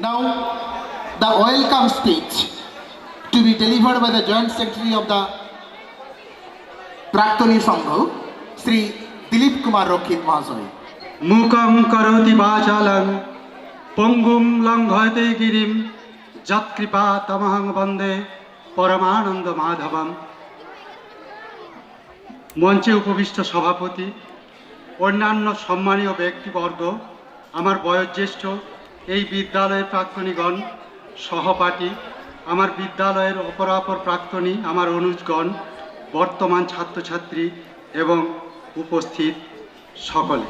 Now, the welcome speech to be delivered by the Joint Secretary of the Praktoni Sangha, Sri Dilip Kumar Rokhit Mahasoy. Mukam karoti vachalam pongum langhayate girim jatkripa tamahang bande paramananda madhavam। মঞ্চে উপবিষ্ট সভাপতি, অন্যান্য সম্মানীয় ব্যক্তিবর্গ, আমার বয়োজ্যেষ্ঠ এই বিদ্যালয়ের প্রাক্তনীগণ, সহপাঠী, আমার বিদ্যালয়ের অপরাপর প্রাক্তনী, আমার অনুজগণ, বর্তমান ছাত্রছাত্রী এবং উপস্থিত সকলে,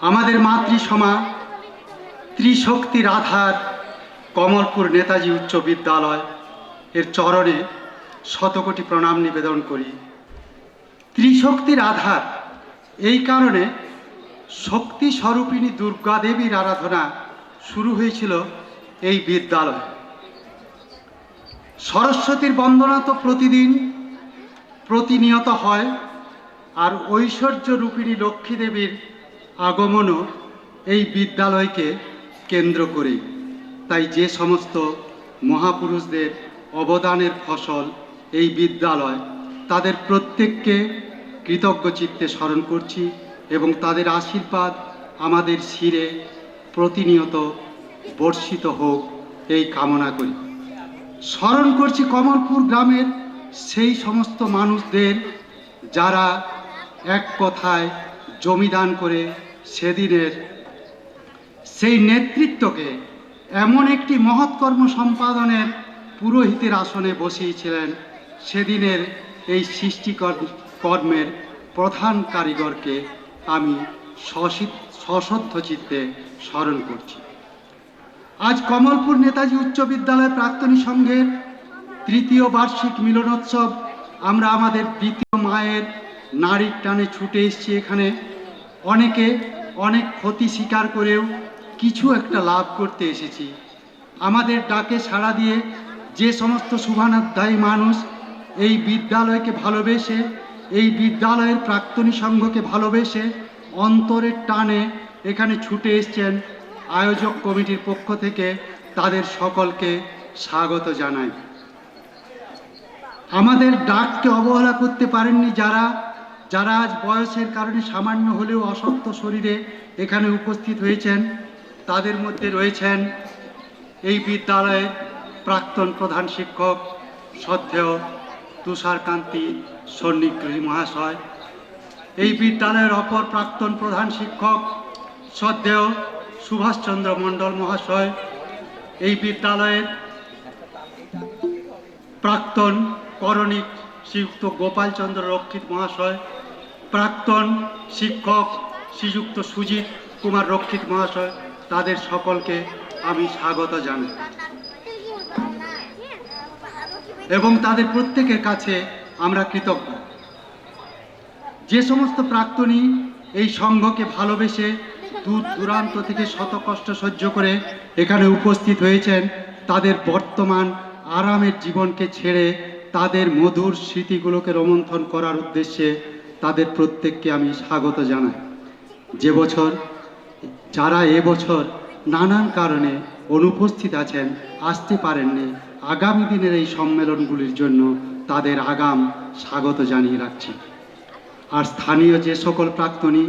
আমাদের মাতৃসমা ত্রিশক্তির আধার কমলপুর নেতাজি উচ্চ বিদ্যালয় এর চরণে শতকোটি প্রণাম নিবেদন করি। ত্রিশক্তির আধার এই কারণে শক্তি স্বরূপিণী দুর্গা দেবীর আরাধনা শুরু হয়েছিল এই বিদ্যালয়ে। সরস্বতীর বন্দনা তো প্রতিনিয়ত হয়, আর ঐশ্বর্য রূপিণী লক্ষ্মী দেবীর আগমনও এই বিদ্যালয়কে কেন্দ্র করে। তাই যে সমস্ত মহাপুরুষদের অবদানের ফসল এই বিদ্যালয়, তাদের প্রত্যেককে কৃতজ্ঞ চিত্তে স্মরণ করছি এবং তাদের আশীর্বাদ আমাদের শিরে প্রতিনিয়ত বর্ষিত হোক এই কামনা করি। স্মরণ করছি কমলপুর গ্রামের সেই সমস্ত মানুষদের যারা এক কথায় জমিদান করে সেদিনের সেই নেতৃত্বকে এমন একটি মহৎ কর্ম সম্পাদনের পুরোহিতের আসনে বসিয়েছিলেন। সেদিনের এই সৃষ্টিকর্মের প্রধান কারিগরকে আমি সশ্রদ্ধ চিত্তে স্মরণ করছি। আজ কমলপুর নেতাজি উচ্চ বিদ্যালয় প্রাক্তনী সংঘের তৃতীয় বার্ষিক মিলনোৎসব। আমরা আমাদের দ্বিতীয় মায়ের নারীর টানে ছুটে এসেছি এখানে। অনেকে অনেক ক্ষতি স্বীকার করেও কিছু একটা লাভ করতে এসেছি। আমাদের ডাকে সাড়া দিয়ে যে সমস্ত শুভানুধ্যায়ী মানুষ এই বিদ্যালয়কে ভালোবেসে, এই বিদ্যালয়ের প্রাক্তনী সংঘকে ভালোবেসে অন্তরের টানে এখানে ছুটে এসছেন, আয়োজক কমিটির পক্ষ থেকে তাদের সকলকে স্বাগত জানাই। আমাদের ডাককে অবহেলা করতে পারেননি যারা আজ বয়সের কারণে সামান্য হলেও অশক্ত শরীরে এখানে উপস্থিত হয়েছেন। তাদের মধ্যে রয়েছেন এই বিদ্যালয়ের প্রাক্তন প্রধান শিক্ষক শ্রদ্ধেয় তুষারকান্তি সন্নিগ্রহী মহাশয়, এই বিদ্যালয়ের অপর প্রাক্তন প্রধান শিক্ষক শ্রদ্ধেয় সুভাষচন্দ্র মণ্ডল মহাশয়, এই বিদ্যালয়ের প্রাক্তন করণিক শ্রীযুক্ত গোপালচন্দ্র রক্ষিত মহাশয়, প্রাক্তন শিক্ষক শ্রীযুক্ত সুজিত কুমার রক্ষিত মহাশয়, তাদের সকলকে আমি স্বাগত জানাই এবং তাদের প্রত্যেকের কাছে আমরা কৃতজ্ঞ। যে সমস্ত প্রাক্তনী এই সংঘকে ভালোবেসে দূর দূরান্ত থেকে শত কষ্ট সহ্য করে এখানে উপস্থিত হয়েছেন, তাদের বর্তমান আরামের জীবনকে ছেড়ে তাদের মধুর স্মৃতিগুলোকে রোমন্থন করার উদ্দেশ্যে তাদের প্রত্যেককে আমি স্বাগত জানাই। যারা এবছর নানান কারণে অনুপস্থিত আছেন, আসতে পারেননি, আগামী দিনের এই সম্মেলনগুলির জন্য তাদের আগাম স্বাগত জানিয়ে রাখছি। আর স্থানীয় যে সকল প্রাক্তনী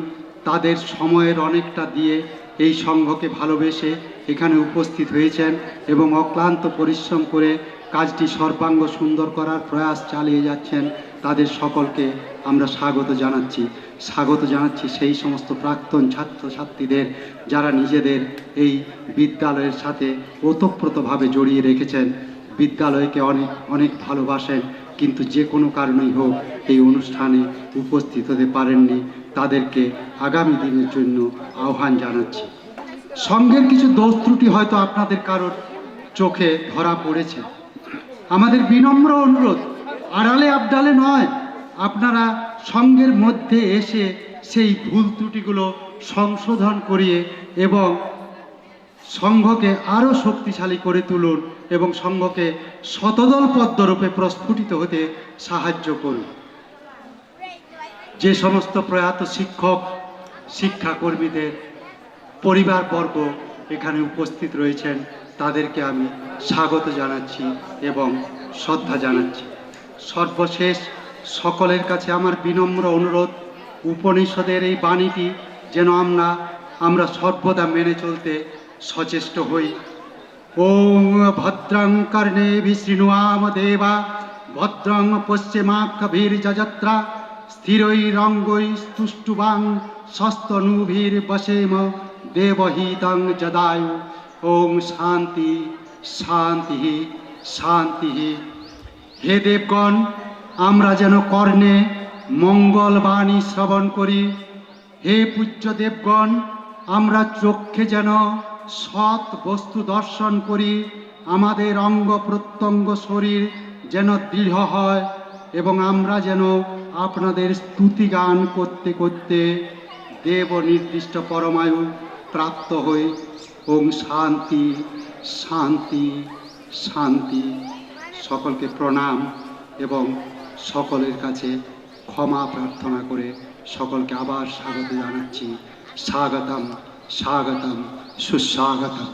তাদের সময়ের অনেকটা দিয়ে এই সংঘকে ভালোবেসে এখানে উপস্থিত হয়েছেন এবং অক্লান্ত পরিশ্রম করে কাজটি সর্বাঙ্গ সুন্দর করার প্রয়াস চালিয়ে যাচ্ছেন, তাদের সকলকে আমরা স্বাগত জানাচ্ছি সেই সমস্ত প্রাক্তন ছাত্রছাত্রীদের যারা নিজেদের এই বিদ্যালয়ের সাথে ওতপ্রোতভাবে জড়িয়ে রেখেছেন, বিদ্যালয়কে অনেক অনেক ভালোবাসেন, কিন্তু যে কোনো কারণেই হোক এই অনুষ্ঠানে উপস্থিত হতে পারেননি। তাদেরকে আগামী দিনের জন্য আহ্বান জানাচ্ছি। সংঘের কিছু দোষ ত্রুটি হয়তো আপনাদের কারোর চোখে ধরা পড়েছে। আমাদের বিনম্র অনুরোধ, আড়ালে আবডালে নয়, আপনারা সংঘের মধ্যে এসে সেই ভুল ত্রুটিগুলো সংশোধন করিয়ে এবং সংঘকে আরও শক্তিশালী করে তুলুন এবং সংঘকে শতদল পদ্মরূপে প্রস্ফুটিত হতে সাহায্য করুন। যে সমস্ত প্রয়াত শিক্ষক শিক্ষাকর্মীদের পরিবারবর্গ এখানে উপস্থিত রয়েছেন তাদেরকে আমি স্বাগত জানাচ্ছি এবং শ্রদ্ধা জানাচ্ছি। সর্বশেষ সকলের কাছে আমার বিনম্র অনুরোধ, উপনিষদের এই বাণীটি যেন আমরা সর্বদা মেনে চলতে সচেষ্ট হই। ওং ভদ্রং কর্ণেভিঃ শৃণুয়াম দেবা, ভদ্রং পশ্চিমাক্ষভির্যজত্রা, স্থিরৈরঙ্গৈস্তুষ্টুবাং স্বস্তনূভির্বশেম দেবহিতং যদায়ু। ওং শান্তি শান্তি শান্তি। হে দেবগণ, আমরা যেন কর্ণে মঙ্গলবাণী শ্রবণ করি। হে পূজ্য দেবগণ, আমরা চক্ষে যেন সৎ বস্তু দর্শন করি। আমাদের অঙ্গ প্রত্যঙ্গ শরীর যেন দৃঢ় হয় এবং আমরা যেন আপনাদের স্তুতি গান করতে করতে দেব নির্দিষ্ট পরমায়ু প্রাপ্ত হই। ওং শান্তি শান্তি শান্তি। সকলকে প্রণাম এবং সকলের কাছে ক্ষমা প্রার্থনা করে সকলকে আবার স্বাগত জানাচ্ছি। স্বাগতম স্বাগতম সুস্বাগতম।